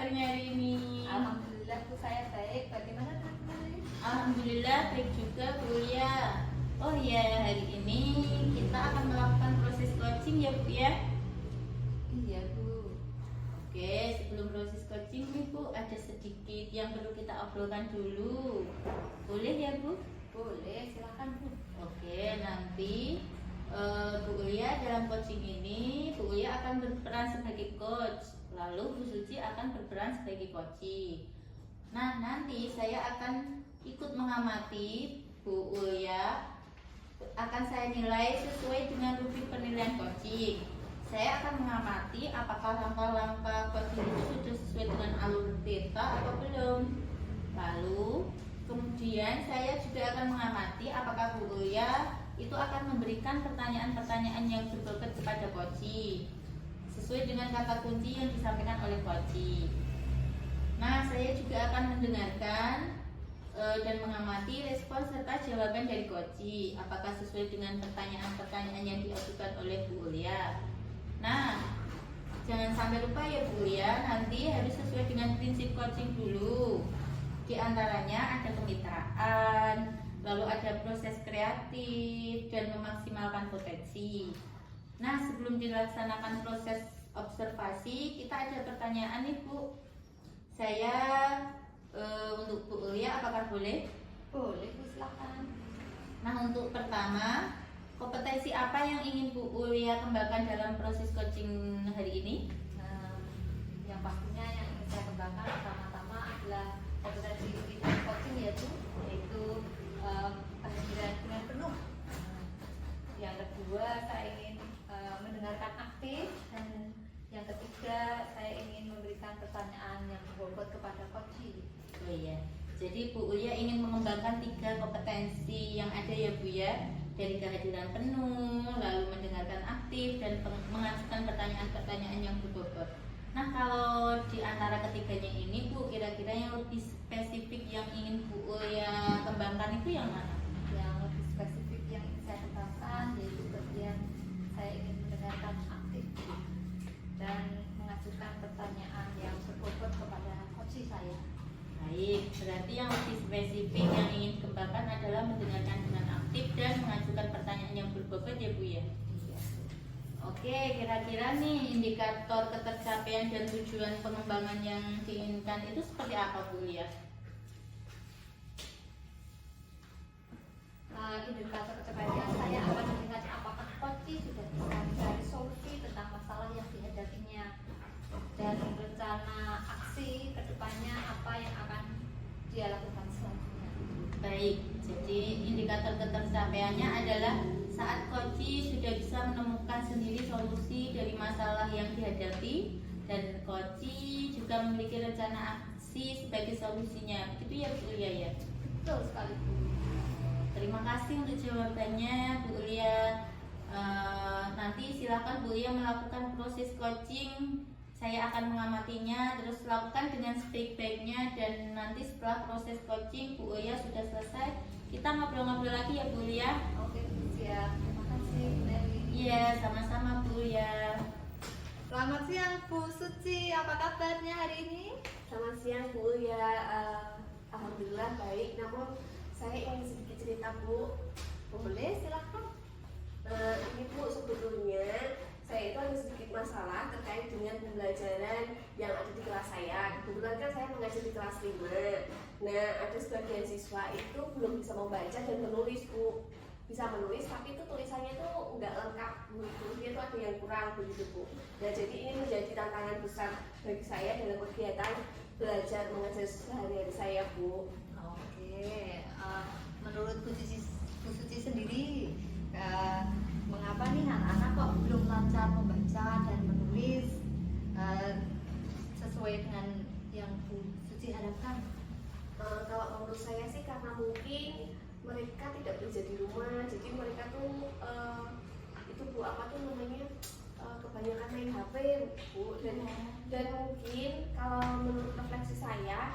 kabarnya hari ini? Alhamdulillah Bu, saya baik. Bagaimana Bu? Alhamdulillah baik juga Bu ya. Oh ya, hari ini kita akan melakukan proses coaching ya Bu ya. Iya Bu. Oke, sebelum proses coaching nih Bu, ada sedikit yang perlu kita obrolkan dulu. Boleh ya Bu? Boleh, silakan Bu. Oke, nanti Bu Ulia dalam coaching ini, Bu Ulia akan berperan sebagai coach, lalu Bu Suci akan berperan sebagai coaching. Nah, nanti saya akan ikut mengamati Bu Ulia, akan saya nilai sesuai dengan rubrik penilaian coaching. Saya akan mengamati apakah langkah-langkah coaching itu sudah sesuai dengan alur theta atau belum. Lalu kemudian saya juga akan mengamati apakah Bu Ulia itu akan memberikan pertanyaan-pertanyaan yang berbobot kepada coaching sesuai dengan kata kunci yang disampaikan oleh coaching. Nah, saya juga akan mendengarkan dan mengamati respon serta jawaban dari coaching apakah sesuai dengan pertanyaan-pertanyaan yang diajukan oleh Bu Ulia. Nah, jangan sampai lupa ya Bu Ulia, nanti harus sesuai dengan prinsip coaching dulu. Di antaranya ada kemitraan, lalu ada proses kreatif dan memaksimalkan potensi. Nah, sebelum dilaksanakan proses observasi, kita ada pertanyaan nih Bu. Saya untuk Bu Ulia, apakah boleh? Boleh Bu, silakan. Nah, untuk pertama, kompetensi apa yang ingin Bu Ulia kembangkan dalam proses coaching hari ini? Nah, yang pastinya yang ingin saya kembangkan pertama-tama adalah kompetensi bidang coaching ya Bu, yaitu kehadiran dengan penuh. Yang kedua, saya ingin mendengarkan aktif, dan yang ketiga, saya ingin memberikan pertanyaan yang berbobot kepada coaching. Oh iya, jadi Bu Ulia ingin mengembangkan 3 kompetensi yang ada ya Bu ya, dari kehadiran penuh, lalu mendengarkan aktif, dan mengajukan pertanyaan-pertanyaan yang berbobot. Nah, kalau di antara ketiganya ini Bu, kira-kira yang lebih spesifik yang ingin Bu Ulia kembangkan itu yang mana? Yang lebih spesifik yang ingin saya kembangkan yaitu bagian saya ingin mendengarkan aktif dan mengajukan pertanyaan yang berbobot kepada coach saya. Baik, berarti yang lebih spesifik yang ingin kembangkan adalah mendengarkan dengan aktif dan mengajukan pertanyaan yang berbobot ya Bu ya. Iya. Oke, kira-kira nih indikator ketercapaian dan tujuan pengembangan yang diinginkan itu seperti apa Bu ya? Indikator kecepatan saya akan melihat apakah coach sudah bisa mencari solusi tentang masalah yang dihadapinya, dan rencana aksi kedepannya apa yang akan dia lakukan selanjutnya. Baik, jadi indikator ketercapaiannya adalah saat coach sudah bisa menemukan sendiri solusi dari masalah yang dihadapi, dan coach juga memiliki rencana aksi sebagai solusinya. Begitu ya Bu Ulia ya? Betul sekali Bu. Terima kasih untuk jawabannya Bu Ulia. Nanti silakan Bu Ulia melakukan proses coaching. Saya akan mengamatinya, terus lakukan dengan sebaik-baiknya, dan nanti setelah proses coaching Bu Ulia sudah selesai, kita ngobrol-ngobrol lagi ya Bu Ulia. Oke, siap. Terima kasih Bu Nelly. Iya, sama-sama Bu Ulia. Selamat siang Bu Suci, apa kabarnya hari ini? Selamat siang Bu ya, alhamdulillah baik. Namun saya ingin sedikit cerita Bu. Boleh, silakan. Ini Bu, sebetulnya saya itu ada sedikit masalah terkait dengan pembelajaran yang ada di kelas saya. Kebetulan kan saya mengajar di kelas 5. Nah, ada sebagian siswa itu belum bisa membaca dan menulis Bu. Bisa menulis tapi itu tulisannya itu nggak lengkap Bu. Dia itu ada yang kurang begitu Bu. Nah, jadi ini menjadi tantangan besar bagi saya dalam kegiatan belajar mengajar sehari-hari saya Bu. Oke, menurut Bu Suci sendiri, mengapa nih anak-anak kok belum lancar membaca dan menulis sesuai dengan yang Bu Suci harapkan? Kalau menurut saya sih karena mungkin mereka tidak bekerja di rumah, jadi mereka tuh itu Bu apa tuh namanya kebanyakan main HP Bu, dan mungkin kalau menurut refleksi saya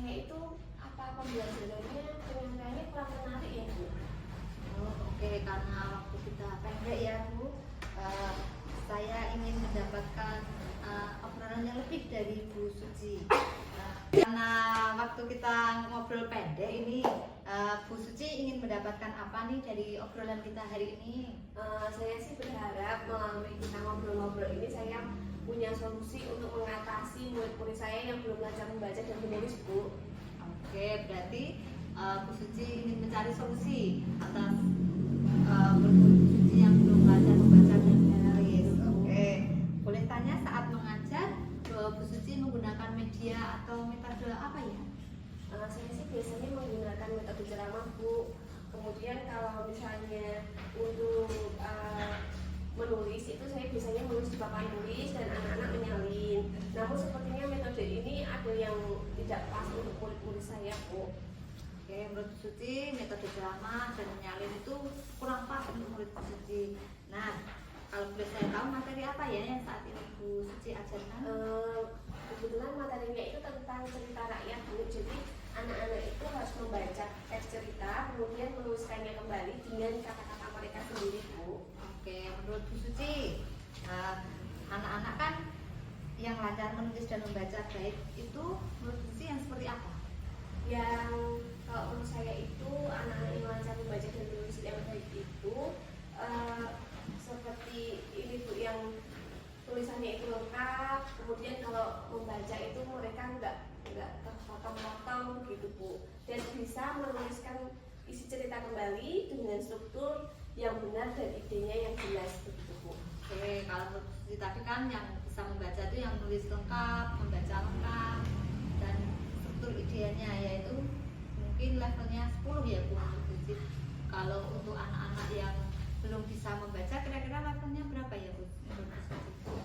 itu apa pembelajarannya kelihatannya kurang menarik ya Bu. Oke, karena waktu kita pendek ya Bu, saya ingin mendapatkan obrolan yang lebih topik dari Bu Suci. Karena waktu kita ngobrol pendek ini, Bu Suci ingin mendapatkan apa nih dari obrolan kita hari ini? Saya sih berharap melalui kita ngobrol-ngobrol ini saya punya solusi untuk mengatasi murid-murid saya yang belum belajar membaca dan menulis, Bu. Oke, berarti Bu Suci ingin mencari solusi atas murid-murid Bu Suci yang belum belajar membaca dan menulis. Oke, boleh tanya saat mengajar Bu Suci menggunakan media atau metode apa ya? Saya sih biasanya menggunakan metode ceramah, Bu. Kemudian kalau misalnya untuk menulis itu saya biasanya menulis di papan tulis dan anak-anak menyalin. Namun sepertinya metode ini ada yang tidak pas untuk murid-murid saya, Bu. Oke, menurut Bu Suci metode ceramah dan menyalin itu kurang pas untuk murid Bu Suci. Nah, kalau boleh saya tahu materi apa ya yang saat ini Bu Suci ajarkan? Kebetulan materinya itu tentang cerita rakyat, Bu. Jadi anak-anak itu harus membaca teks cerita, kemudian menuliskannya kembali dengan kata-kata mereka sendiri, Bu. Oke, menurut Bu Suci, anak-anak kan yang lancar menulis dan membaca baik itu menurut Bu Suci yang seperti apa? Yang kalau menurut saya itu anak-anak yang lancar membaca dan menulis yang baik itu seperti ini, Bu, yang tulisannya itu lengkap. Kemudian kalau membaca itu mereka nggak terpotong-potong gitu, Bu, dan bisa menuliskan isi cerita kembali dengan struktur yang benar dan idenya yang jelas begitu, Bu. Oke, kalau menurut Bu Suci tadi kan yang bisa membaca itu yang menulis lengkap, membaca lengkap, dan struktur idenya yaitu mungkin levelnya 10 ya Bu menurut Bu Suci. Kalau untuk anak-anak yang belum bisa membaca kira-kira levelnya berapa ya Bu menurut Bu Suci?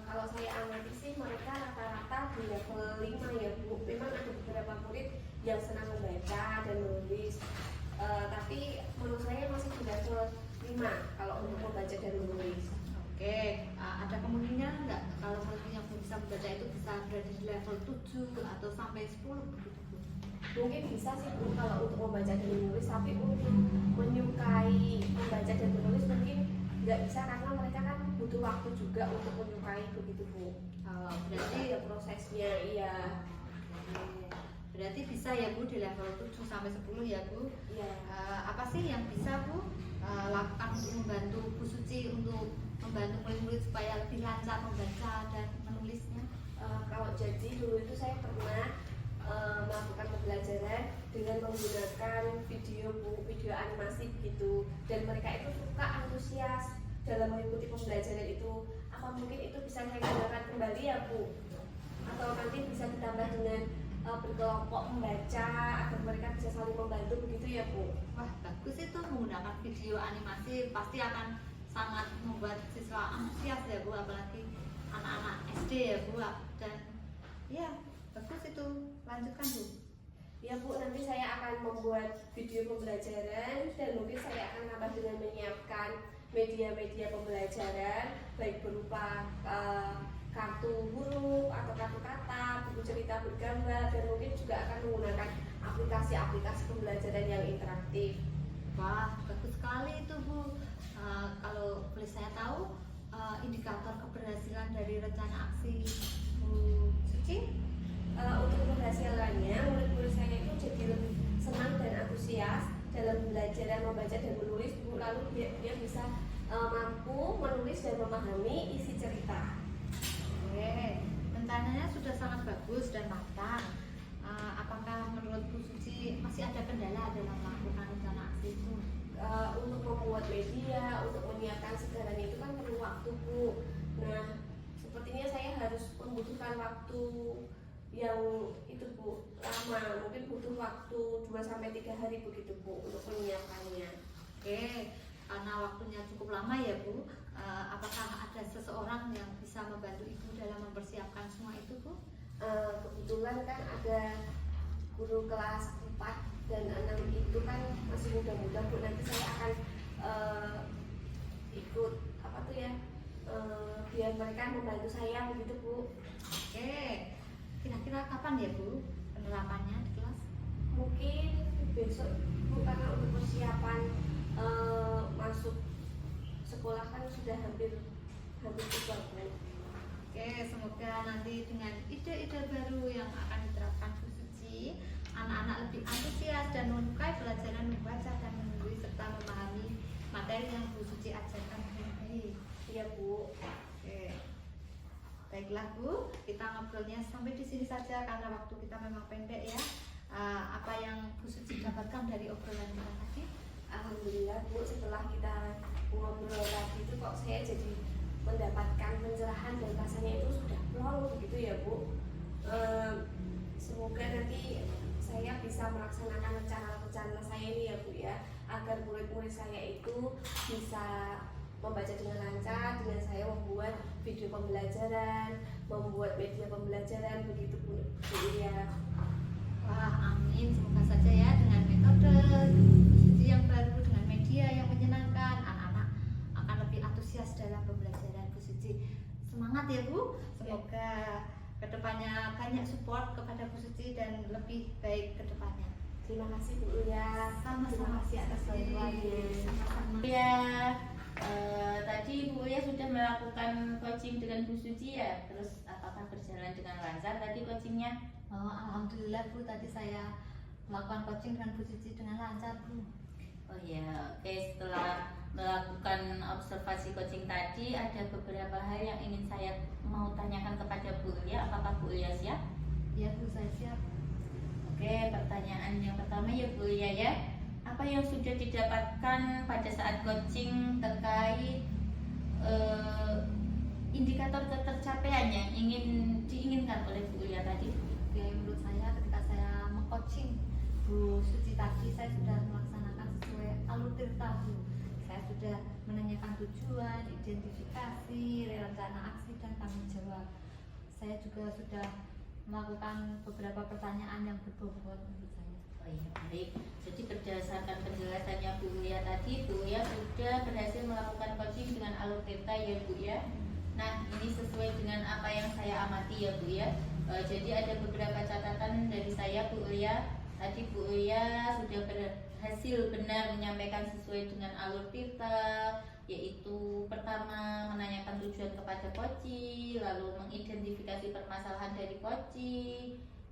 Kalau saya amati sih mereka rata-rata di level 5 ya, Bu. Memang ada beberapa murid yang senang membaca dan menulis, tapi menurut saya masih di level 5 kalau untuk membaca dan menulis. Oke, ada kemungkinan nggak kalau murid yang belum bisa membaca itu bisa berada di level 7 atau sampai 10 begitu Bu? Mungkin bisa sih, Bu, kalau untuk membaca dan menulis, tapi untuk menyukai membaca dan menulis mungkin nggak bisa karena mereka kan butuh waktu juga untuk menyukai begitu, Bu. Berarti ada prosesnya, iya. Berarti bisa ya Bu di level 7 sampai 10 ya Bu? Iya. Apa sih yang bisa Bu lakukan untuk membantu Bu Suci untuk membantu murid-murid supaya lebih lancar membaca dan menulisnya? Kalau jadi dulu itu saya pernah melakukan pembelajaran dengan menggunakan video, Bu, video animasi begitu, dan mereka itu suka antusias dalam mengikuti pembelajaran itu. Apa mungkin itu bisa saya gunakan kembali ya, Bu? Atau nanti bisa ditambah dengan berkelompok membaca agar mereka bisa saling membantu begitu ya, Bu? Wah, bagus itu menggunakan video animasi pasti akan sangat membuat siswa antusias ya Bu, apalagi anak-anak SD ya Bu. Dan ya bagus itu, lanjutkan Bu. Ya, Bu, nanti saya akan membuat video pembelajaran dan mungkin saya akan tambah dengan menyiapkan media-media pembelajaran baik berupa kartu huruf atau kartu kata, buku cerita bergambar, dan mungkin juga akan menggunakan aplikasi-aplikasi pembelajaran yang interaktif. Wah, bagus sekali itu Bu. Kalau boleh saya tahu indikator keberhasilan dari rencana aksi Bu Suci? Untuk keberhasilannya, murid-murid saya itu jadi lebih senang dan antusias dalam belajar membaca dan menulis, Bu. Lalu dia bisa mampu menulis dan memahami isi cerita. Oke, rencananya sudah sangat bagus dan matang. Apakah menurut Bu Suci masih ada kendala dalam melakukan rencana aksi itu? Untuk membuat media, untuk menyiapkan segalanya itu kan perlu waktu, Bu. Nah, sepertinya saya harus membutuhkan waktu yang itu, Bu, lama. Mungkin butuh waktu 2-3 hari begitu, Bu, untuk menyiapkannya. Oke, karena waktunya cukup lama ya Bu, apakah ada seseorang yang bisa membantu Ibu dalam mempersiapkan semua itu Bu? Kebetulan kan ada guru kelas 4 dan 6 itu kan masih muda-muda, Bu. Nanti saya akan ikut apa tuh ya, biar mereka membantu saya begitu, Bu. Oke, kira-kira kapan ya Bu penerapannya di kelas? Mungkin besok, Bu, karena untuk persiapan masuk sekolah kan sudah hampir tiba, Bu. Oke, semoga nanti dengan ide-ide baru yang akan diterapkan Bu Suci, anak-anak lebih antusias dan menyukai pelajaran membaca dan menulis serta memahami materi yang Bu Suci ajarkan dengan baik. Iya Bu. Oke. Baiklah Bu, kita ngobrolnya sampai di sini saja karena waktu kita memang pendek ya. Apa yang Bu Suci dapatkan dari obrolan kita tadi? Alhamdulillah Bu, setelah kita ngobrol tadi itu kok saya jadi mendapatkan pencerahan dan rasanya itu sudah plong begitu ya Bu. Semoga nanti saya bisa melaksanakan rencana-rencana saya ini ya Bu ya, agar murid-murid saya itu bisa membaca dengan lancar, dengan saya membuat video pembelajaran, membuat media pembelajaran begitu Bu ya. Wah, amin. Semoga saja ya dengan metode Suci yang baru, dengan media yang menyenangkan, anak-anak akan lebih antusias dalam pembelajaran Bu Suci. Semangat ya Bu. Semoga kedepannya banyak support kepada Bu Suci dan lebih baik kedepannya. Terima kasih Bu ya. Sama-sama. Terima kasih atas bantuannya. Sama-sama. Ya, tadi Bu ya sudah melakukan coaching dengan Bu Suci ya. Terus apakah berjalan dengan lancar tadi coachingnya? Oh, alhamdulillah Bu, tadi saya melakukan coaching dengan Bu Suci dengan lancar Bu. Oh ya, oke. Setelah melakukan observasi coaching tadi, ada beberapa hal yang ingin saya mau tanyakan kepada Bu Ulia. Apakah Bu Ulia siap? Ya Bu, saya siap. Oke, pertanyaan yang pertama ya Bu Ulia ya. Apa yang sudah didapatkan pada saat coaching terkait indikator ketercapaian yang diinginkan oleh Bu Ulia tadi? Oke, menurut saya ketika saya mengcoaching Bu Suci tadi, saya sudah melaksanakan sesuai alur tirta Bu. Saya sudah menanyakan tujuan, identifikasi, rencana aksi dan tanggung jawab. Saya juga sudah melakukan beberapa pertanyaan yang berbobot menurut saya. Oh iya, baik. Jadi berdasarkan penjelasannya Bu Ulia tadi, Bu Ulia sudah berhasil melakukan coaching dengan alur tirta ya Bu ya. Nah, ini sesuai dengan apa yang saya amati ya Bu ya. Jadi ada beberapa catatan dari saya Bu Ulia. Tadi Bu Ulia sudah berhasil benar menyampaikan sesuai dengan alur tirta, yaitu pertama menanyakan tujuan kepada koci, lalu mengidentifikasi permasalahan dari koci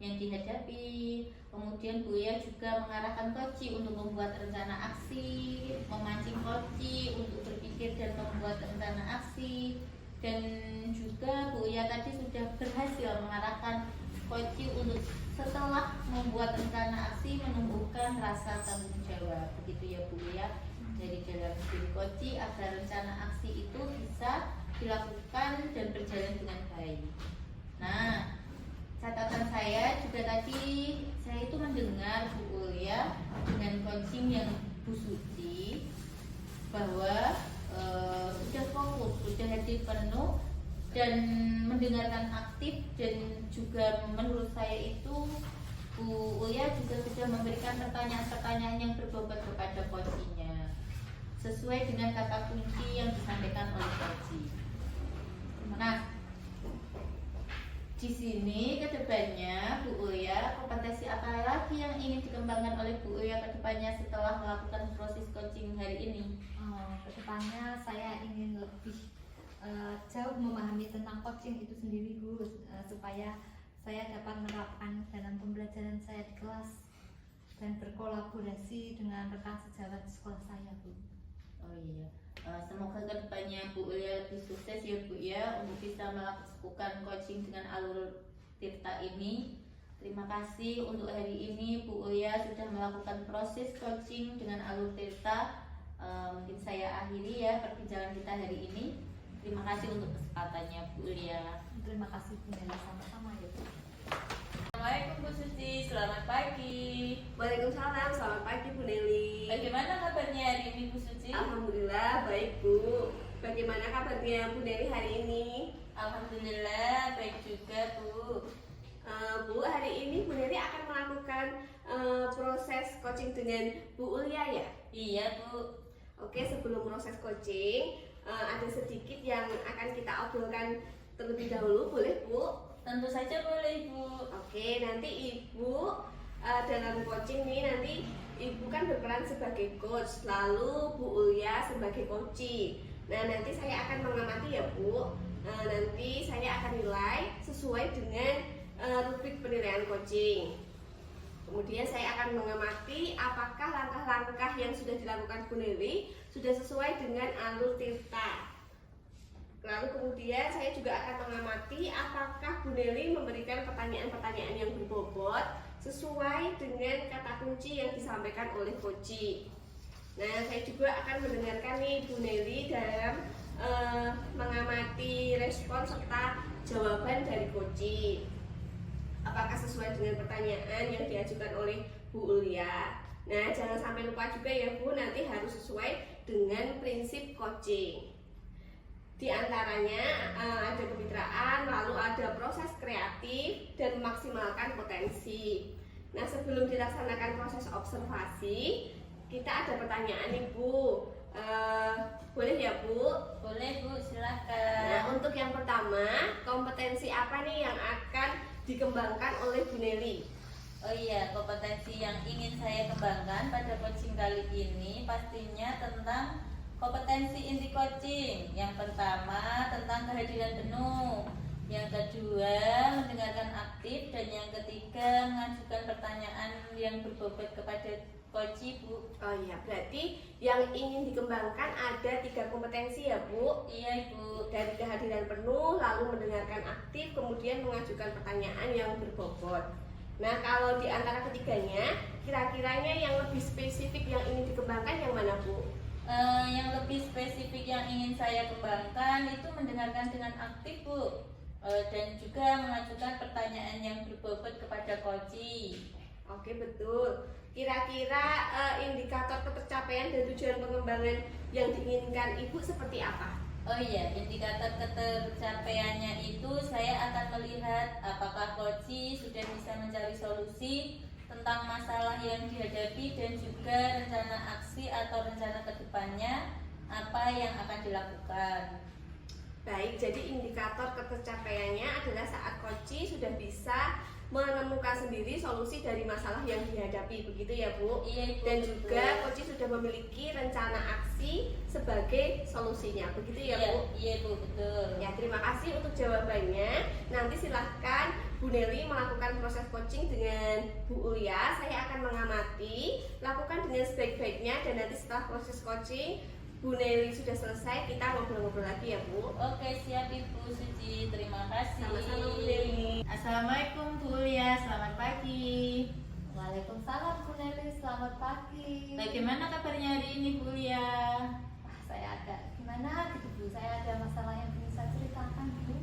yang dihadapi. Kemudian Bu Ulia juga mengarahkan koci untuk membuat rencana aksi, memancing koci untuk berpikir dan membuat rencana aksi. Dan juga Bu Ulia tadi sudah berhasil mengarahkan koci untuk setelah membuat rencana aksi menumbuhkan rasa tanggung jawab, begitu ya Bu Ulia, dari dalam diri koci agar rencana aksi itu bisa dilakukan dan berjalan dengan baik. Nah, catatan saya juga tadi saya itu mendengar Bu Ulia dengan coaching yang Bu Suci bahwa sudah fokus, sudah hadir penuh dan mendengarkan aktif, dan juga menurut saya itu Bu Ulia juga sudah memberikan pertanyaan-pertanyaan yang berbobot kepada coachingnya sesuai dengan kata kunci yang disampaikan oleh coaching. Nah, di sini kedepannya Bu Ulia, kompetensi apa lagi yang ingin dikembangkan oleh Bu Ulia kedepannya setelah melakukan proses coaching hari ini? Kedepannya saya ingin lebih jauh memahami tentang coaching itu sendiri Bu, supaya saya dapat menerapkan dalam pembelajaran saya di kelas dan berkolaborasi dengan rekan sejawat di sekolah saya Bu. Oh iya, semoga kedepannya Bu Ulia lebih sukses ya Bu ya, untuk bisa melakukan coaching dengan alur tirta ini. Terima kasih untuk hari ini Bu Ulia sudah melakukan proses coaching dengan alur tirta. Mungkin saya akhiri ya perbincangan kita hari ini. Terima kasih untuk kesempatannya Bu Ulia. Terima kasih Bu Nela, sama-sama ya Bu. Assalamualaikum Bu Suci, selamat pagi. Waalaikumsalam, selamat pagi Bu Nelly. Bagaimana kabarnya hari ini Bu Suci? Alhamdulillah baik Bu. Bagaimana kabarnya Bu Nelly hari ini? Alhamdulillah baik juga Bu. Bu, hari ini Bu Nelly akan melakukan proses coaching dengan Bu Ulia ya? Iya Bu. Oke, sebelum proses coaching ada sedikit yang akan kita obrolkan terlebih dahulu, boleh Bu? Tentu saja boleh Bu. Oke, nanti Ibu dalam coaching nih nanti Ibu kan berperan sebagai coach, lalu Bu Ulia sebagai coaching. Nah, nanti saya akan mengamati ya Bu, nanti saya akan nilai sesuai dengan rubrik penilaian coaching. Kemudian saya akan mengamati apakah langkah-langkah yang sudah dilakukan Bu Nelly sudah sesuai dengan alur Tirta. Lalu kemudian saya juga akan mengamati apakah Bu Nelly memberikan pertanyaan-pertanyaan yang berbobot sesuai dengan kata kunci yang disampaikan oleh coaching. Nah, saya juga akan mendengarkan nih Bu Nelly dalam mengamati respon serta jawaban dari coaching. Apakah sesuai dengan pertanyaan yang diajukan oleh Bu Ulia. Nah, jangan sampai lupa juga ya Bu, nanti harus sesuai dengan prinsip coaching. Di antaranya ada kemitraan, lalu ada proses kreatif dan memaksimalkan potensi. Nah, sebelum dilaksanakan proses observasi, kita ada pertanyaan nih Bu. Boleh ya Bu? Boleh Bu, silakan. Nah, untuk yang pertama, kompetensi apa nih yang akan dikembangkan oleh Bu Nelly? Oh iya, kompetensi yang ingin saya kembangkan pada coaching kali ini pastinya tentang kompetensi inti coaching. Yang pertama tentang kehadiran penuh, yang kedua mendengarkan aktif, dan yang ketiga mengajukan pertanyaan yang berbobot kepada coach Bu. Oh iya, berarti yang ingin dikembangkan ada 3 kompetensi ya Bu? Iya Bu. Dari kehadiran penuh, lalu mendengarkan aktif, kemudian mengajukan pertanyaan yang berbobot. Nah, kalau di antara ketiganya, kira-kiranya yang lebih spesifik yang ingin dikembangkan yang mana Bu? Yang lebih spesifik yang ingin saya kembangkan itu mendengarkan dengan aktif Bu, dan juga mengajukan pertanyaan yang berbobot kepada coach. Oke, betul. Kira-kira indikator ketercapaian dan tujuan pengembangan yang diinginkan Ibu seperti apa? Oh iya, indikator ketercapaiannya itu saya akan melihat apakah coach sudah bisa mencari solusi tentang masalah yang dihadapi dan juga rencana aksi atau rencana kedepannya apa yang akan dilakukan. Baik, jadi indikator ketercapaiannya adalah saat coach sudah bisa menemukan sendiri solusi dari masalah yang dihadapi, begitu ya Bu? Iya Bu. Dan juga coach sudah memiliki rencana aksi sebagai solusinya, begitu ya Bu? Iya Bu, betul. Ya, terima kasih untuk jawabannya. Nanti silahkan Bu Nelly melakukan proses coaching dengan Bu Ulia. Saya akan mengamati, lakukan dengan sebaik-baiknya, dan nanti setelah proses coaching Bu Nelly sudah selesai, kita ngobrol-ngobrol lagi ya Bu. Oke, siap Ibu Suci, terima kasih. Sama-sama Bu Nelly. Assalamualaikum Bu Ulia, selamat pagi. Waalaikumsalam Bu Nelly, selamat pagi. Bagaimana kabarnya hari ini Bu Ulia? Saya agak gimana gitu Bu, saya ada masalah yang ingin saya ceritakan Bu.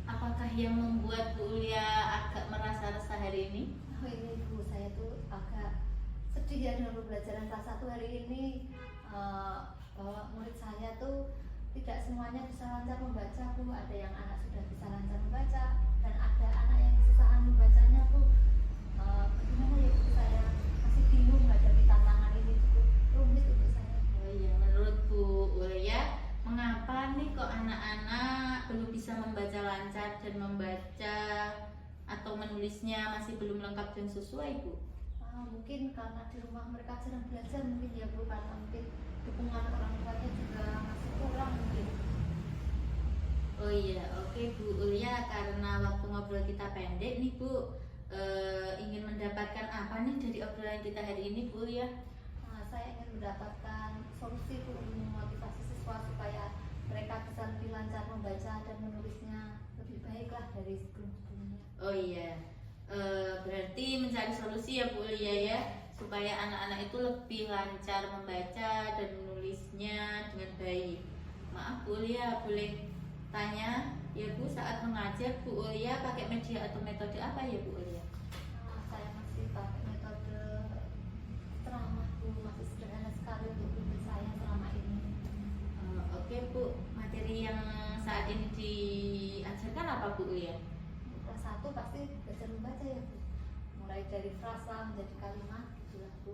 Apakah yang membuat Bu Ulia agak merasa resah hari ini? Oh ini Bu, saya tuh agak sedih ya dengan pembelajaran kelas 1 hari ini. Bahwa murid saya tuh tidak semuanya bisa lancar membaca Bu. Ada yang anak sudah bisa lancar membaca dan ada anak yang kesusahan membacanya Bu. Bagaimana ya Bu, saya masih bingung menghadapi tantangan ini cukup rumit untuk saya. Oh iya, menurut Bu Ulia, mengapa nih kok anak-anak belum bisa membaca lancar dan membaca atau menulisnya masih belum lengkap dan sesuai Bu? Mungkin karena di rumah mereka jarang belajar mungkin ya Bu, karena mungkin dukungan orang tuanya juga masih kurang mungkin. Oh iya, oke Bu Ulia, karena waktu ngobrol kita pendek nih Bu, ingin mendapatkan apa nih dari obrolan kita hari ini Bu Ulia? Saya ingin mendapatkan solusi Bu, memotivasi siswa supaya mereka bisa lebih lancar membaca dan menulisnya lebih baiklah dari sebelum-sebelumnya. Oh iya, berarti mencari solusi ya Bu Ulia ya, supaya anak-anak itu lebih lancar membaca dan menulisnya dengan baik. Maaf Bu Ulia, boleh tanya ya Bu, saat mengajar Bu Ulia pakai media atau metode apa ya Bu Ulia? Saya masih pakai metode ceramah Bu, masih sederhana sekali untuk murid saya selama ini. Oke Bu, materi yang saat ini diajarkan apa Bu Ulia? Kelas 1 pasti belajar membaca ya Bu, mulai dari frasa menjadi kalimat gitulah Bu.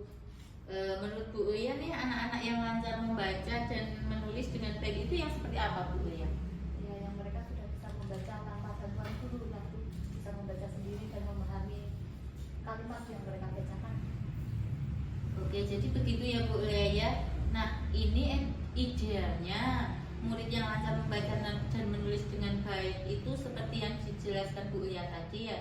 Menurut Bu Ulia nih, anak-anak yang lancar membaca dan menulis dengan baik itu yang seperti apa Bu Ulia? Ya, yang mereka sudah bisa membaca tanpa bantuan guru lah Bu, bisa membaca sendiri dan memahami kalimat yang mereka bacakan. Oke, jadi begitu ya Bu Ulia ya. Nah, ini idealnya murid yang lancar membaca dan menulis dengan baik itu seperti yang dijelaskan Bu Ulia tadi ya.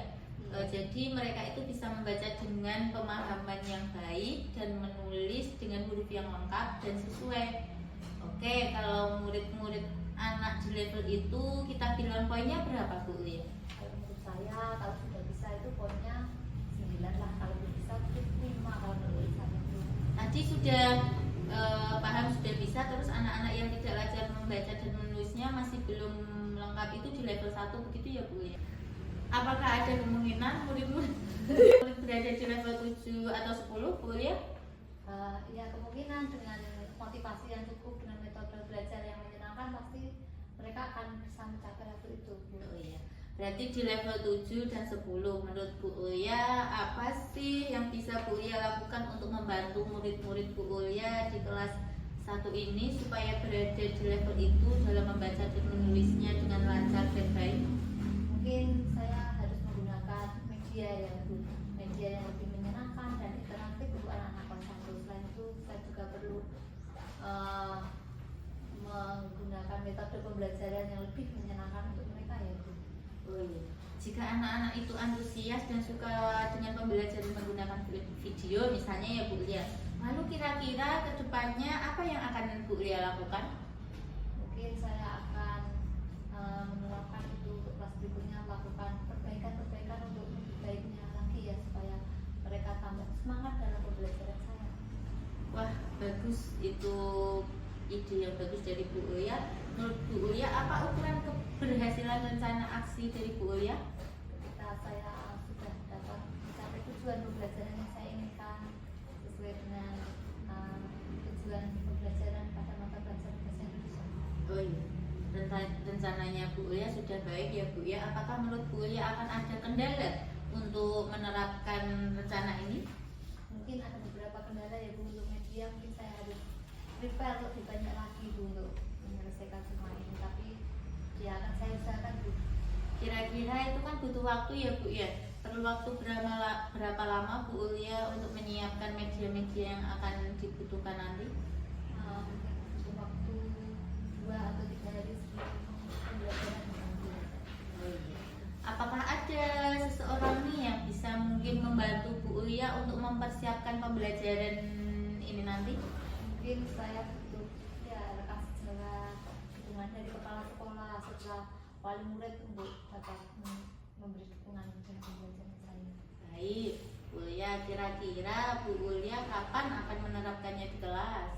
Jadi mereka itu bisa membaca dengan pemahaman yang baik dan menulis dengan huruf yang lengkap dan sesuai. Oke, kalau murid-murid anak di level itu kita bilang poinnya berapa Bu Ulia? Kalau menurut saya kalau sudah bisa itu poinnya 9 lah, kalau belum bisa mungkin 5 kalau menurut saya. Tadi sudah paham, sudah bisa, terus anak-anak yang tidak lancar membaca dan menulisnya masih belum lengkap itu di level 1 begitu ya Bu ya? Apakah ada kemungkinan murid-murid berada di level 7 atau 10 Bu ya? Ya kemungkinan dengan motivasi yang cukup, dengan metode belajar yang menyenangkan pasti mereka akan bisa mencapai level itu Bu. Oh iya. Berarti di level 7 dan 10 menurut Bu Ulia apa sih yang bisa Bu Ulia lakukan untuk membantu murid-murid Bu Ulia di kelas 1 ini supaya berada di level itu dalam membaca dan menulisnya dengan lancar dan baik? Mungkin saya harus menggunakan media ya Bu, media yang lebih menyenangkan dan interaktif untuk anak-anak kelas 1. Selain itu saya juga perlu menggunakan metode pembelajaran yang lebih menyenangkan untuk mereka ya Bu. Oh iya. Jika anak-anak itu antusias dan suka dengan pembelajaran menggunakan video misalnya ya Bu Ulia, lalu kira-kira kedepannya apa yang akan Bu Ulia lakukan? Mungkin saya akan menerapkan itu untuk kelas berikutnya, melakukan perbaikan-perbaikan untuk lebih baiknya lagi ya, supaya mereka tambah semangat dalam pembelajaran saya. Wah, bagus, itu ide yang bagus dari Bu Ulia. Menurut Bu Ulia, apa ukuran keberhasilan rencana aksi dari Bu Ulia? Ketika saya sudah dapat mencapai tujuan pembelajaran yang saya inginkan sesuai dengan tujuan pembelajaran pada mata pelajaran bahasa Indonesia. Oh iya. Rencananya Bu Ulia sudah baik ya Bu ya. Apakah menurut Bu Ulia akan ada kendala untuk menerapkan rencana ini? Mungkin ada beberapa kendala ya Bu untuk media, mungkin saya harus prepare lebih banyak lagi Bu untuk menyelesaikan semua ini, tapi ya akan saya usahakan Bu. Kira-kira itu kan butuh waktu ya Bu ya. Perlu waktu berapa lama Bu Ulia untuk menyiapkan media-media yang akan dibutuhkan nanti? Mungkin butuh waktu 2 atau 3 hari sebelum pembelajaran nanti. Oh iya. Apakah ada seseorang nih yang bisa mungkin membantu Bu Ulia untuk mempersiapkan pembelajaran ini nanti? Mungkin saya butuh ya rekan sejawat, dukungan dari kepala sekolah setelah wali murid untuk dapat memberi dukungan dalam pembelajaran saya. Baik, Bu Ulia, kira-kira Bu Ulia kapan akan menerapkannya di kelas?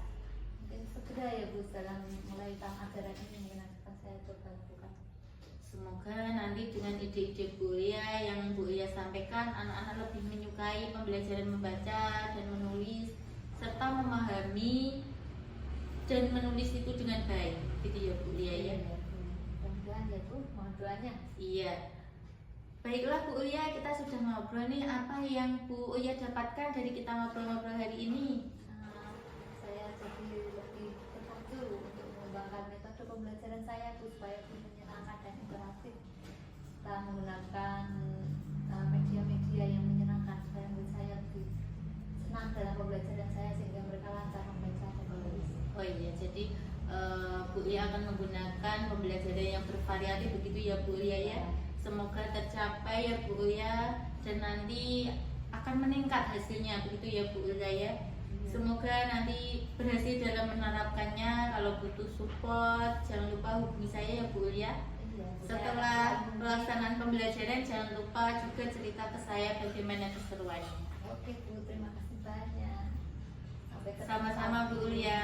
Mungkin segera ya Bu, dalam mulai tahun ajaran ini mungkin akan saya coba lakukan. Semoga nanti dengan ide-ide Bu Ulia yang Bu Ulia sampaikan, anak-anak lebih menyukai pembelajaran membaca dan menulis serta memahami dan menulis itu dengan baik. Gitu ya Bu Ulia ya. Mudah-mudahan ya Bu, mohon doanya. Iya. Baiklah Bu Ulia, kita sudah ngobrol nih. Apa yang Bu Ulia dapatkan dari kita ngobrol-ngobrol hari ini? Saya jadi lebih terpacu untuk mengembangkan metode pembelajaran saya Bu, supaya lebih menyenangkan dan interaktif. Kita menggunakan media-media yang menyenangkan supaya murid saya lebih senang dalam pembelajaran saya sehingga mereka lancar membaca dan menulis. Oh iya, jadi Bu Ulia akan menggunakan pembelajaran yang bervariatif begitu ya Bu Ulia ya. Semoga tercapai ya Bu Ulia dan nanti akan meningkat hasilnya begitu ya Bu Ulia ya. Semoga nanti berhasil dalam menerapkannya. Kalau butuh support jangan lupa hubungi saya ya Bu Ulia. Setelah pelaksanaan pembelajaran jangan lupa juga cerita ke saya bagaimana keseruannya. Oke Bu, terima kasih banyak. Sampai ketemu. Sama-sama Bu Ulia.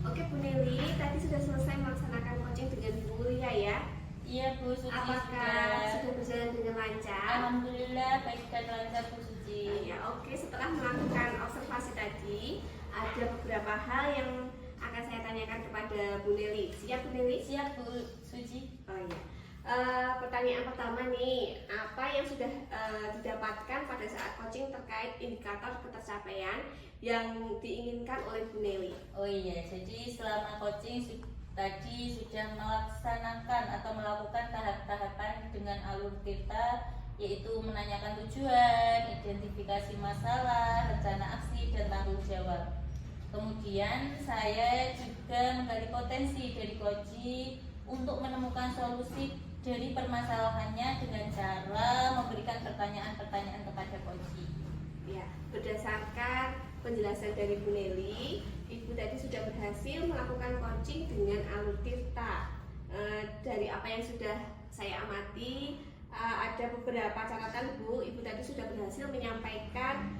Oke Bu Nelly, tadi sudah selesai melaksanakan coaching dengan Bu Ulia ya. Iya Bu Suci. Apakah sudah berjalan dengan lancar? Alhamdulillah baik dan lancar Bu Suci. Ya oke, setelah melakukan observasi tadi, ada beberapa hal yang akan saya tanyakan kepada Bu Nelly. Siap Bu Nelly? Siap Bu Suci. Oh iya. Pertanyaan pertama nih, apa yang sudah didapatkan pada saat coaching terkait indikator ketercapaian yang diinginkan oleh Bu Nelly? Oh iya, jadi selama coaching tadi sudah melaksanakan atau melakukan tahap-tahapan dengan alur kita, yaitu menanyakan tujuan, identifikasi masalah, rencana aksi, dan tanggung jawab. Kemudian saya juga menggali potensi dari Koji untuk menemukan solusi dari permasalahannya dengan cara memberikan pertanyaan-pertanyaan kepada Koji. Ya, berdasarkan penjelasan dari Bu Nelly, Ibu tadi sudah berhasil melakukan coaching dengan alur tirta. Dari apa yang sudah saya amati, ada beberapa catatan Bu. Ibu tadi sudah berhasil menyampaikan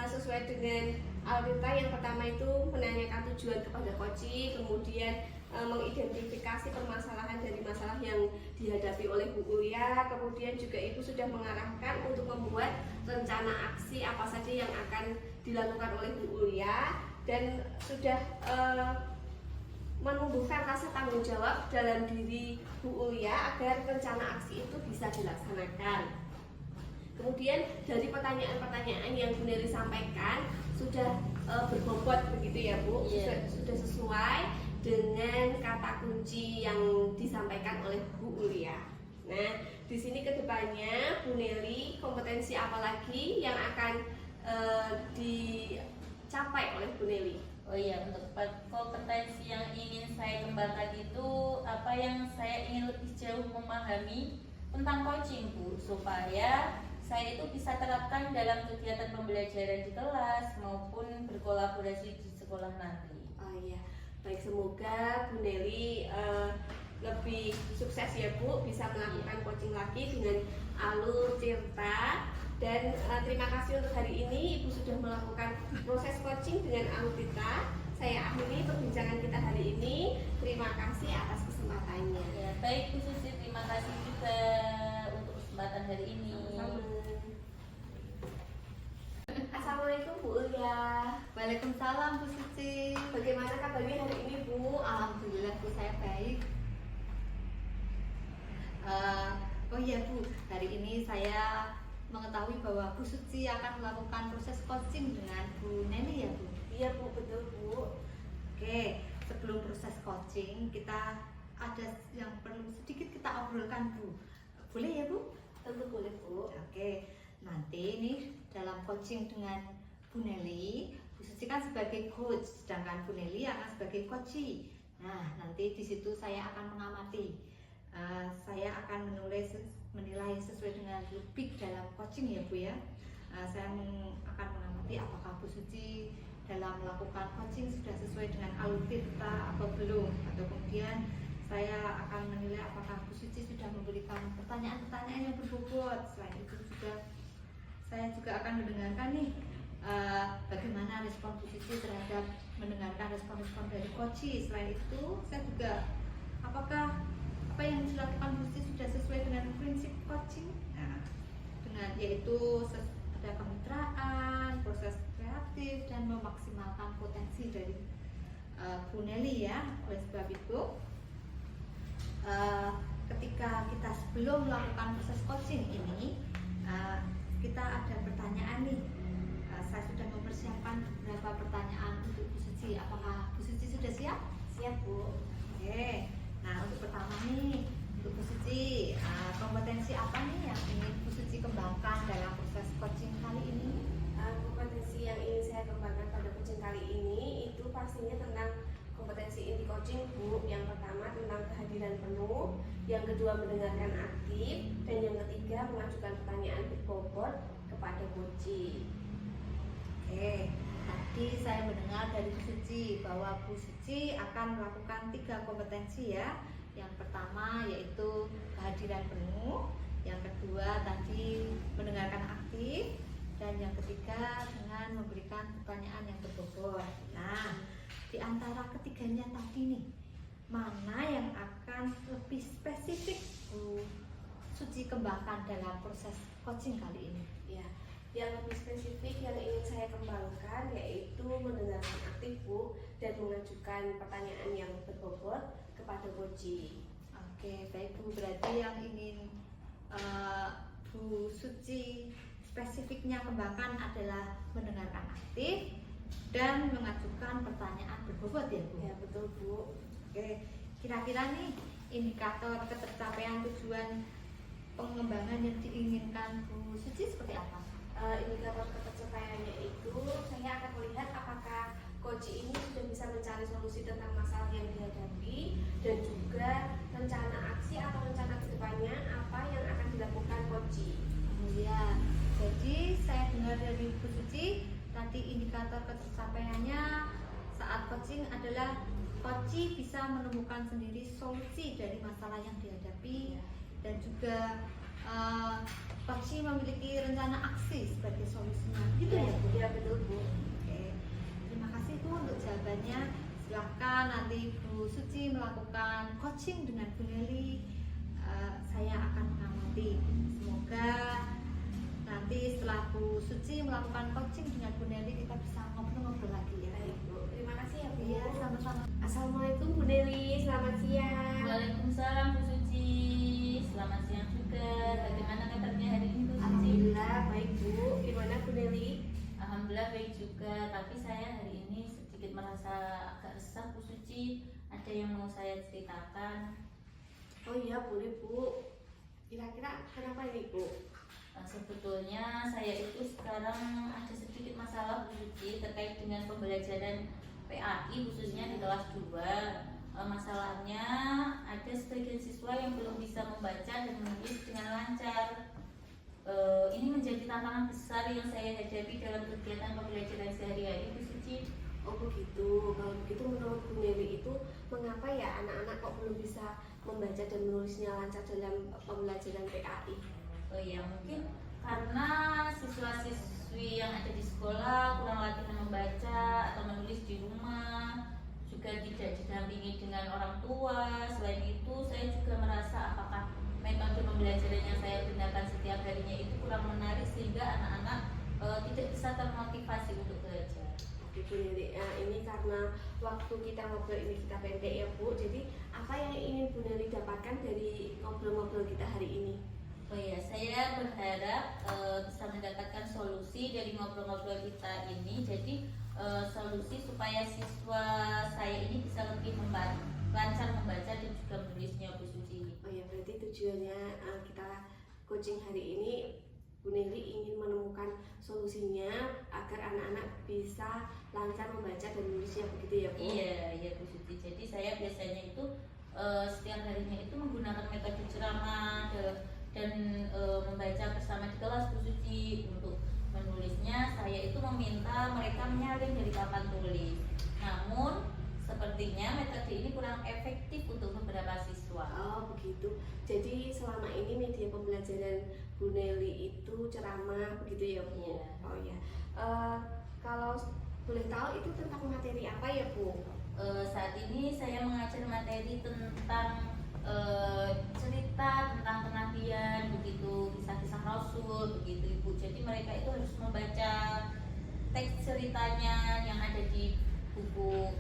sesuai dengan alur tirta. Yang pertama itu menanyakan tujuan kepada coaching, kemudian mengidentifikasi permasalahan dari masalah yang dihadapi oleh Bu Ulia. Kemudian juga Ibu sudah mengarahkan untuk membuat rencana aksi apa saja yang akan dilakukan oleh Bu Ulia, dan sudah menumbuhkan rasa tanggung jawab dalam diri Bu Ulia agar rencana aksi itu bisa dilaksanakan. Kemudian dari pertanyaan-pertanyaan yang Bu Nelly sampaikan sudah berbobot begitu ya Bu, sudah sesuai dengan kata kunci yang disampaikan oleh Bu Ulia. Nah, di sini kedepannya Bu Nelly, kompetensi apa lagi yang akan dicapai oleh Bu Nelly? Oh iya, untuk kompetensi yang ingin saya kembangkan itu apa yang saya ingin lebih jauh memahami tentang coaching Bu, supaya saya itu bisa terapkan dalam kegiatan pembelajaran di kelas maupun berkolaborasi di sekolah nanti. Oh iya, baik, semoga Bu Nelly lebih sukses ya Bu, bisa melakukan coaching lagi dengan alur tirta. Dan terima kasih untuk hari ini Ibu sudah melakukan proses coaching dengan alur tirta. Saya akhiri perbincangan kita hari ini. Terima kasih atas kesempatannya. Ya, baik Bu Susi, terima kasih juga untuk kesempatan hari ini. Assalamualaikum Bu Ulia. Waalaikumsalam Bu Suci. Bagaimana kabarnya hari ini Bu? Alhamdulillah Bu, saya baik. Oh iya Bu, hari ini saya mengetahui bahwa Bu Suci akan melakukan proses coaching dengan Bu Nelly ya Bu? Iya Bu, betul Bu. Oke, sebelum proses coaching kita ada yang perlu sedikit kita obrolkan Bu. Boleh ya Bu? Tentu boleh Bu. Oke, nanti ini dalam coaching dengan Bu Nelly, Bu Suci kan sebagai coach, sedangkan Bu Nelly akan sebagai coachee. Nah, nanti di situ saya akan mengamati. Saya akan menilai sesuai dengan rubrik dalam coaching ya Bu ya. Saya akan mengamati apakah Bu Suci dalam melakukan coaching sudah sesuai dengan alur tirta atau belum, atau kemudian saya akan menilai apakah Bu Suci sudah memberikan pertanyaan-pertanyaan yang berbobot. Selain itu saya juga akan mendengarkan nih bagaimana respon Bu Suci terhadap mendengarkan respon-respon dari coachee. Selain itu saya juga apakah apa yang dilakukan Bu Suci sudah sesuai dengan prinsip coaching, dengan yaitu ada kemitraan, proses kreatif, dan memaksimalkan potensi dari Bu Nelly ya. Oleh sebab itu ketika kita sebelum melakukan proses coaching ini kita ada pertanyaan nih. Saya sudah mempersiapkan beberapa pertanyaan untuk Bu Suci. Apakah Bu Suci sudah siap? Siap Bu. Oke. Nah, untuk pertama nih, untuk Bu Suci, kompetensi apa nih yang ingin Bu Suci kembangkan dalam proses coaching kali ini? Kompetensi yang ingin saya kembangkan pada coaching kali ini itu pastinya tentang kompetensi inti coaching Bu. Yang pertama tentang kehadiran penuh, yang kedua mendengarkan aktif, dan yang ketiga mengajukan pertanyaan berbobot kepada coachee. Oke, tadi saya mendengar dari Bu Suci bahwa Bu Suci akan melakukan 3 kompetensi ya. Yang pertama yaitu kehadiran penuh, yang kedua tadi mendengarkan aktif, dan yang ketiga dengan memberikan pertanyaan yang berbobot. Nah, di antara ketiganya tadi nih, mana yang akan lebih spesifik Bu Suci kembangkan dalam proses coaching kali ini? Ya, yang lebih spesifik yang ingin saya kembangkan yaitu mendengarkan aktif Bu, dan mengajukan pertanyaan yang berbobot kepada coachee. Oke, baik Bu, berarti yang ingin Bu Suci spesifiknya kembangkan adalah mendengarkan aktif dan mengajukan pertanyaan berbobot ya Bu? Ya, betul Bu. Oke, kira-kira nih indikator ketercapaian tujuan pengembangan yang diinginkan Bu Suci seperti apa? Indikator ketercapaiannya itu saya akan melihat apakah Koci ini sudah bisa mencari solusi tentang masalah yang dihadapi dan juga rencana aksi atau rencana kedepannya apa yang akan dilakukan Koci. Oh ya, jadi saya dengar dari Bu Suci tadi indikator ketercapaiannya saat coaching adalah Koci bisa menemukan sendiri solusi dari masalah yang dihadapi dan juga Koci memiliki rencana aksi sebagai solusinya. Gitu ya Bu? Ya betul Bu. Oke, terima kasih Bu untuk jawabannya. Silahkan nanti Bu Suci melakukan coaching dengan Bu Nelly. Saya akan mengamati. Semoga nanti setelah Bu Suci melakukan coaching dengan Bu Nelly kita bisa ngobrol-ngobrol lagi ya. Baik Bu, terima kasih ya Bu. Iya, sama-sama. Assalamualaikum Bu Nelly, selamat siang. Waalaikumsalam Bu Suci. Selamat siang juga. Bagaimana kabarnya hari ini Bu Suci? Alhamdulillah baik Bu. Gimana Bu Nelly? Alhamdulillah baik juga. Tapi saya hari ini sedikit merasa agak resah Bu Suci. Ada yang mau saya ceritakan. Oh iya boleh Bu. Kira-kira kenapa ini Bu? Sebetulnya saya itu sekarang ada sedikit masalah Bu Suci terkait dengan pembelajaran PAI khususnya di kelas 2. Masalahnya ada sebagian siswa yang belum bisa membaca dan menulis dengan lancar. Ini menjadi tantangan besar yang saya hadapi dalam kegiatan pembelajaran sehari-hari Bu Suci. Oh begitu. Kalau begitu menurut Bu Nelly itu mengapa ya anak-anak kok belum bisa membaca dan menulisnya lancar dalam pembelajaran PAI? Oh ya, mungkin karena siswa-siswi yang ada di sekolah kurang latihan membaca atau menulis di rumah, juga tidak didampingi dengan orang tua. Selain itu, saya juga merasa apakah metode pembelajaran yang saya gunakan setiap harinya itu kurang menarik sehingga anak-anak tidak bisa termotivasi untuk belajar. Oke Bu Nelly, ini karena waktu kita ngobrol ini kita pendek ya Bu. Jadi apa yang ingin Bu Nelly dapatkan dari ngobrol-ngobrol kita hari ini? Oh ya, saya berharap bisa mendapatkan solusi dari ngobrol-ngobrol kita ini. Jadi solusi supaya siswa saya ini bisa lebih lancar membaca dan juga menulisnya Bu Suci. Oh ya, berarti tujuannya kita coaching hari ini Bu Nelly ingin menemukan solusinya agar anak-anak bisa lancar membaca dan menulisnya, begitu ya Bu? Iya Bu Suci. Jadi saya biasanya itu setiap harinya itu menggunakan metode ceramah dan membaca bersama di kelas Bu Suci. Untuk menulisnya saya itu meminta mereka menyalin dari papan tulis. Namun sepertinya metode ini kurang efektif untuk beberapa siswa. Oh begitu. Jadi selama ini media pembelajaran Bu Nelly itu ceramah, begitu ya Bu? Iya. Oh ya. Kalau boleh tahu itu tentang materi apa ya Bu? Saat ini saya mengajar materi tentang cerita tentang kenabian, begitu kisah-kisah Rasul, begitu Ibu. Jadi mereka itu harus membaca teks ceritanya yang ada di buku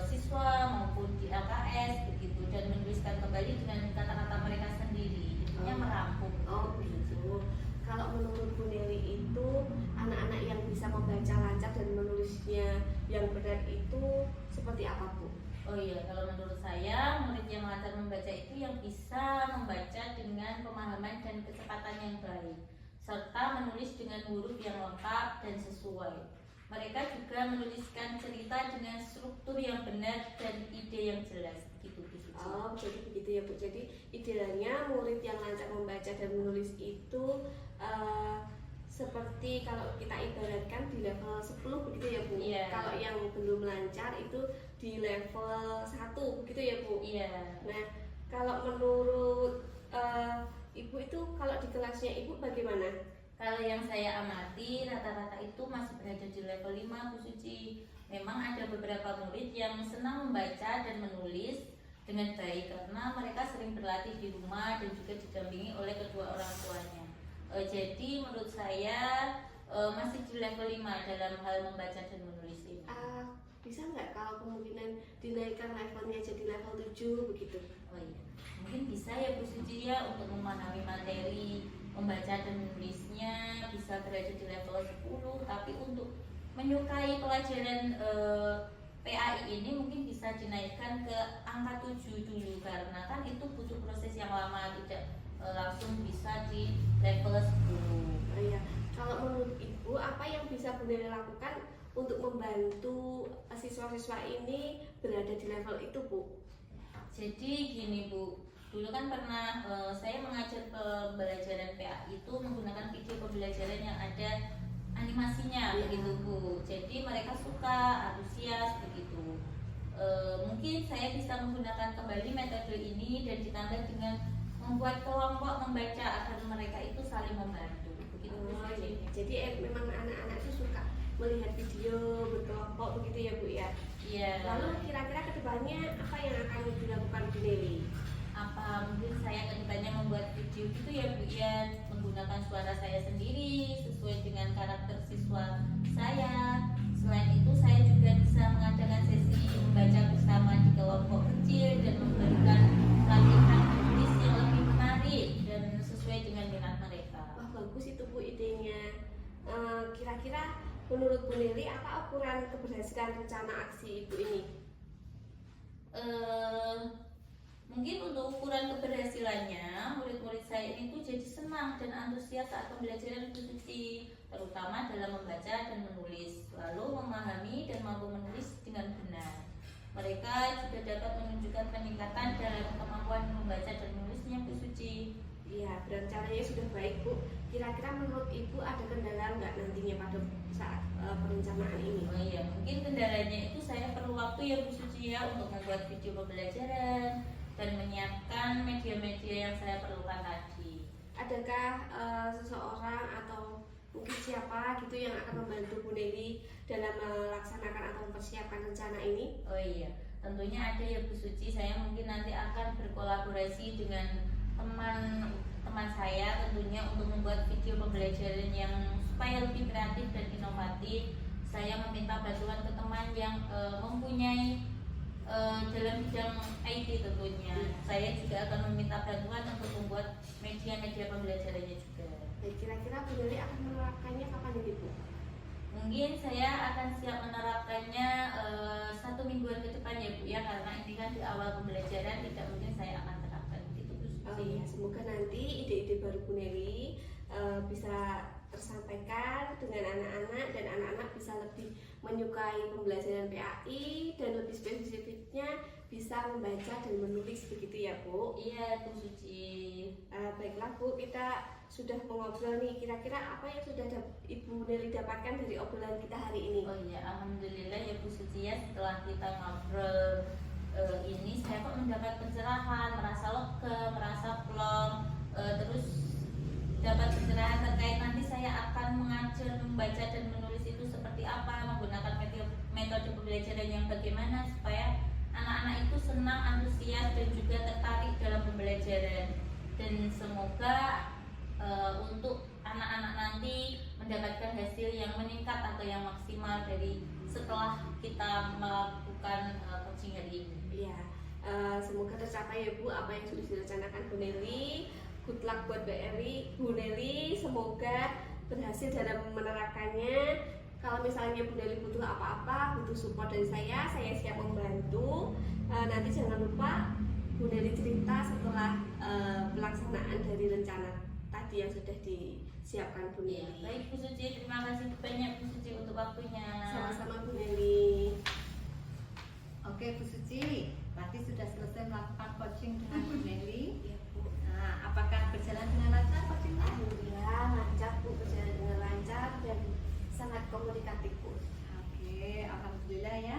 siswa maupun di LKS, begitu, dan menuliskan kembali dengan kata-kata mereka sendiri. Intinya merampung. Oh begitu. Kalau menurut Bu Nelly itu anak-anak yang bisa membaca lancar dan menulisnya yang benar itu seperti apa Bu? Oh iya, kalau menurut saya murid yang lancar membaca itu yang bisa membaca dengan pemahaman dan kecepatan yang baik, serta menulis dengan huruf yang lengkap dan sesuai. Mereka juga menuliskan cerita dengan struktur yang benar dan ide yang jelas. Gitu Bu Suci. Oh jadi begitu ya Bu. Jadi idealnya murid yang lancar membaca dan menulis itu seperti kalau kita ibaratkan di level 10 begitu ya Bu. Iya. Kalau yang belum lancar itu di level 1 begitu ya Bu. Iya. Nah, kalau menurut Ibu itu kalau di kelasnya Ibu bagaimana? Kalau yang saya amati rata-rata itu masih berada di level 5 Bu Suci. Memang ada beberapa murid yang senang membaca dan menulis dengan baik karena mereka sering berlatih di rumah dan juga didampingi oleh kedua orang tuanya. Jadi menurut saya masih di level 5 dalam hal membaca dan menulis ini. Bisa nggak kalau kemungkinan dinaikkan levelnya jadi level 7 begitu? Oh iya, mungkin bisa ya Bu Suci ya untuk memahami materi membaca dan menulisnya bisa berada di level 10, tapi untuk menyukai pelajaran PAI ini mungkin bisa dinaikkan ke angka 7 dulu karena kan itu butuh proses yang lama, tidak langsung bisa di level 10. Oh iya, kalau menurut Ibu apa yang bisa Bu Nelly lakukan untuk membantu siswa-siswa ini berada di level itu, Bu? Jadi gini Bu, dulu kan pernah saya mengajar pembelajaran PAI itu menggunakan video pembelajaran yang ada animasinya, begitu Bu. Jadi mereka suka, antusias begitu. Mungkin saya bisa menggunakan kembali metode ini dan ditambah dengan membuat kelompok membaca agar mereka itu saling membantu. Begitu Bu. Jadi memang anak-anak itu suka melihat video berkelompok begitu ya Bu ya? Iya. Lalu kira-kira kedepannya apa yang akan dilakukan Bu Nelly? Apa mungkin saya kedepannya membuat video gitu ya Bu ya, menggunakan suara saya sendiri sesuai dengan karakter siswa saya. Selain itu saya juga bisa mengadakan sesi membaca bersama di kelompok kecil dan memberikan latihan menulis yang lebih menarik dan sesuai dengan minat mereka. Wah, bagus itu Bu idenya. Kira-kira menurut Bu Nelly apa ukuran keberhasilan rencana aksi Ibu ini? Mungkin untuk ukuran keberhasilannya, murid-murid saya ini tuh jadi senang dan antusias saat pembelajaran Bu Suci, terutama dalam membaca dan menulis, lalu memahami dan mampu menulis dengan benar. Mereka juga dapat menunjukkan peningkatan dalam kemampuan membaca dan menulisnya Bu Suci. Iya, rencananya sudah baik Bu. Kira-kira menurut Ibu ada kendala nggak nantinya pada saat perencanaan ini? Oh iya, mungkin kendalanya itu saya perlu waktu ya Bu Suci ya untuk membuat video pembelajaran dan menyiapkan media-media yang saya perlukan tadi. Adakah seseorang atau mungkin siapa gitu yang akan membantu Bu Nelly dalam melaksanakan atau mempersiapkan rencana ini? Oh iya, tentunya ada ya Bu Suci. Saya mungkin nanti akan berkolaborasi dengan teman saya tentunya untuk membuat video pembelajaran yang supaya lebih kreatif dan inovatif. Saya meminta bantuan ke teman yang mempunyai dalam bidang IT tentunya. Saya juga akan meminta bantuan untuk membuat media-media pembelajarannya juga. Dan kira-kira Bu Nelly akan menerapkannya kapan ini Bu? Mungkin saya akan siap menerapkannya 1 mingguan ke depan ya Bu ya, karena ini kan di awal pembelajaran tidak mungkin saya akan terapkan gitu Bu. Oh iya, semoga nanti ide-ide baru Bu Nelly bisa tersampaikan dengan anak-anak dan anak-anak bisa lebih menyukai pembelajaran PAI dan lebih spesifiknya bisa membaca dan menulis begitu ya Bu? Iya Bu Suci. Baiklah Bu, kita sudah mengobrol nih, kira-kira apa yang sudah Ibu Nelly dapatkan dari obrolan kita hari ini? Oh iya, alhamdulillah ya Bu Suci ya, setelah kita ngobrol ini saya kok mendapat pencerahan, merasa lega, merasa plong, terus dapat pencerahan terkait nanti saya akan mengajar membaca dan menulis itu seperti apa, menggunakan metode pembelajaran yang bagaimana supaya anak-anak itu senang, antusias dan juga tertarik dalam pembelajaran. Dan semoga untuk anak-anak nanti mendapatkan hasil yang meningkat atau yang maksimal dari setelah kita melakukan coaching hari ini. Iya, semoga tercapai ya Bu apa yang sudah direncanakan Bu Nelly. Good luck buat Bu Nelly, semoga berhasil dalam menerapkannya. Kalau misalnya Bu Nelly butuh apa-apa, butuh support dari saya siap membantu. Nanti jangan lupa Bu Nelly cerita setelah pelaksanaan dari rencana tadi yang sudah disiapkan Bu Nelly. Baik Bu Suci, terima kasih banyak Bu Suci untuk waktunya. Sama-sama Bu Nelly. Oke Bu Suci, berarti sudah selesai melakukan coaching dengan Bu Nelly. Iya Bu. Nah, apakah berjalan dengan lancar coaching? Alhamdulillah lancar Bu, berjalan dengan lancar dan sangat komunikatif Bu. Oke, alhamdulillah ya.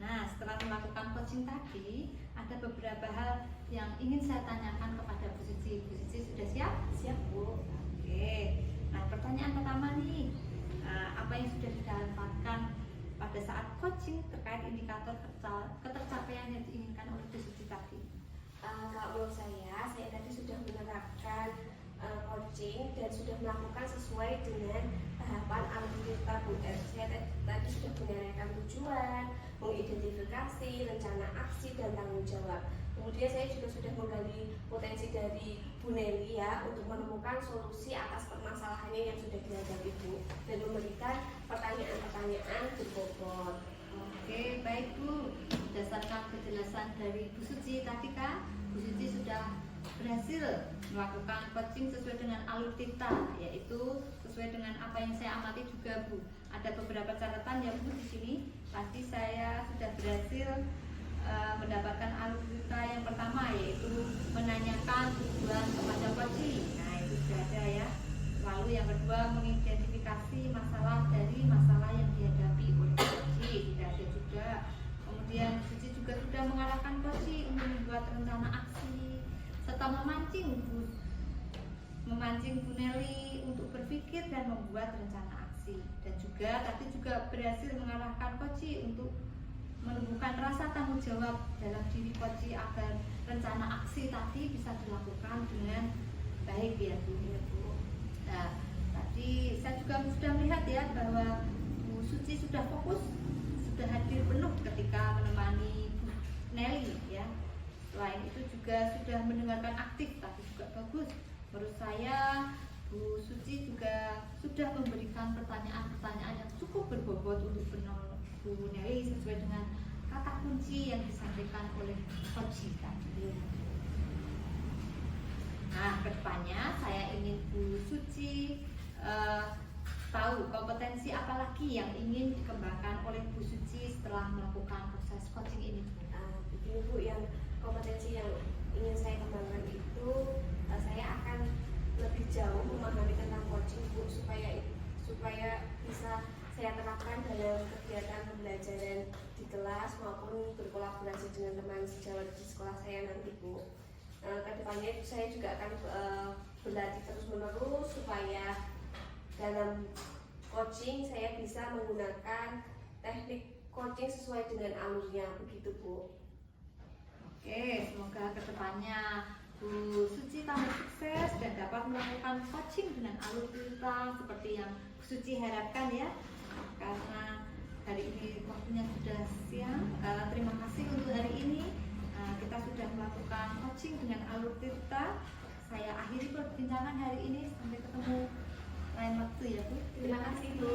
Nah, setelah melakukan coaching tadi, ada beberapa hal yang ingin saya tanyakan kepada Bu Suci. Bu Suci sudah siap? Siap Bu. Oke. Nah, pertanyaan pertama nih, apa yang sudah didapatkan pada saat coaching terkait indikator ketercapaian yang diinginkan oleh Bu Suci tadi? Kalau menurut saya tadi sudah menerapkan coaching dan sudah melakukan sesuai dengan tahapan algoritma Bu. Saya tadi sudah menyampaikan tujuan, mengidentifikasi rencana aksi dan tanggung jawab. Kemudian saya juga sudah menggali potensi dari Bu Nelly ya untuk menemukan solusi atas permasalahannya yang sudah dihadapi Bu dan memberikan pertanyaan-pertanyaan berbobot. Oke, baik Bu. Berdasarkan penjelasan dari Bu Suci tadi kan, Bu Suci sudah berhasil melakukan coaching sesuai dengan alur Tirta, yaitu sesuai dengan apa yang saya amati juga Bu. Ada beberapa catatan ya Bu di sini. Pasti saya sudah berhasil mendapatkan alur Tirta yang pertama, yaitu menanyakan tujuan kepada coaching. Nah itu sudah ada ya. Lalu yang kedua, mengidentifikasi masalah dari masalah yang dihadapi oleh coaching, tidak ada juga. Kemudian Suci juga sudah mengarahkan coaching untuk membuat rencana aksi serta memancing Bu Nelly untuk berpikir dan membuat rencana aksi. Dan juga tadi juga berhasil mengarahkan coaching untuk menumbuhkan rasa tanggung jawab dalam diri coaching agar rencana aksi tadi bisa dilakukan dengan baik ya Bu. Nah, tadi saya juga sudah melihat ya bahwa Bu Suci sudah fokus, sudah hadir penuh ketika menemani Bu Nelly ya. Selain itu juga sudah mendengarkan aktif, tapi juga bagus. Menurut saya Bu Suci juga sudah memberikan pertanyaan-pertanyaan yang cukup berbobot untuk Bu Nelly sesuai dengan kata kunci yang disampaikan oleh coach tadi. Nah, kedepannya saya ingin Bu Suci tahu kompetensi apa lagi yang ingin dikembangkan oleh Bu Suci setelah melakukan proses coaching ini. Begini Bu, yang kompetensi yang ingin saya kembangkan itu saya akan lebih jauh memahami tentang coaching Bu, supaya bisa saya terapkan dalam kegiatan pembelajaran di kelas maupun berkolaborasi dengan teman sejawat di sekolah saya nanti Bu. Kedepannya saya juga akan berlatih terus menerus supaya dalam coaching saya bisa menggunakan teknik coaching sesuai dengan alurnya, begitu Bu. Oke, semoga kedepannya Bu Suci tambah sukses dan dapat melakukan coaching dengan alur Tirta seperti yang Bu Suci harapkan ya. Karena hari ini waktunya sudah siang, terima kasih untuk hari ini. Kita sudah melakukan coaching dengan alur Tirta. Saya akhiri perbincangan hari ini, sampai ketemu lain waktu ya Bu. Terima kasih Bu.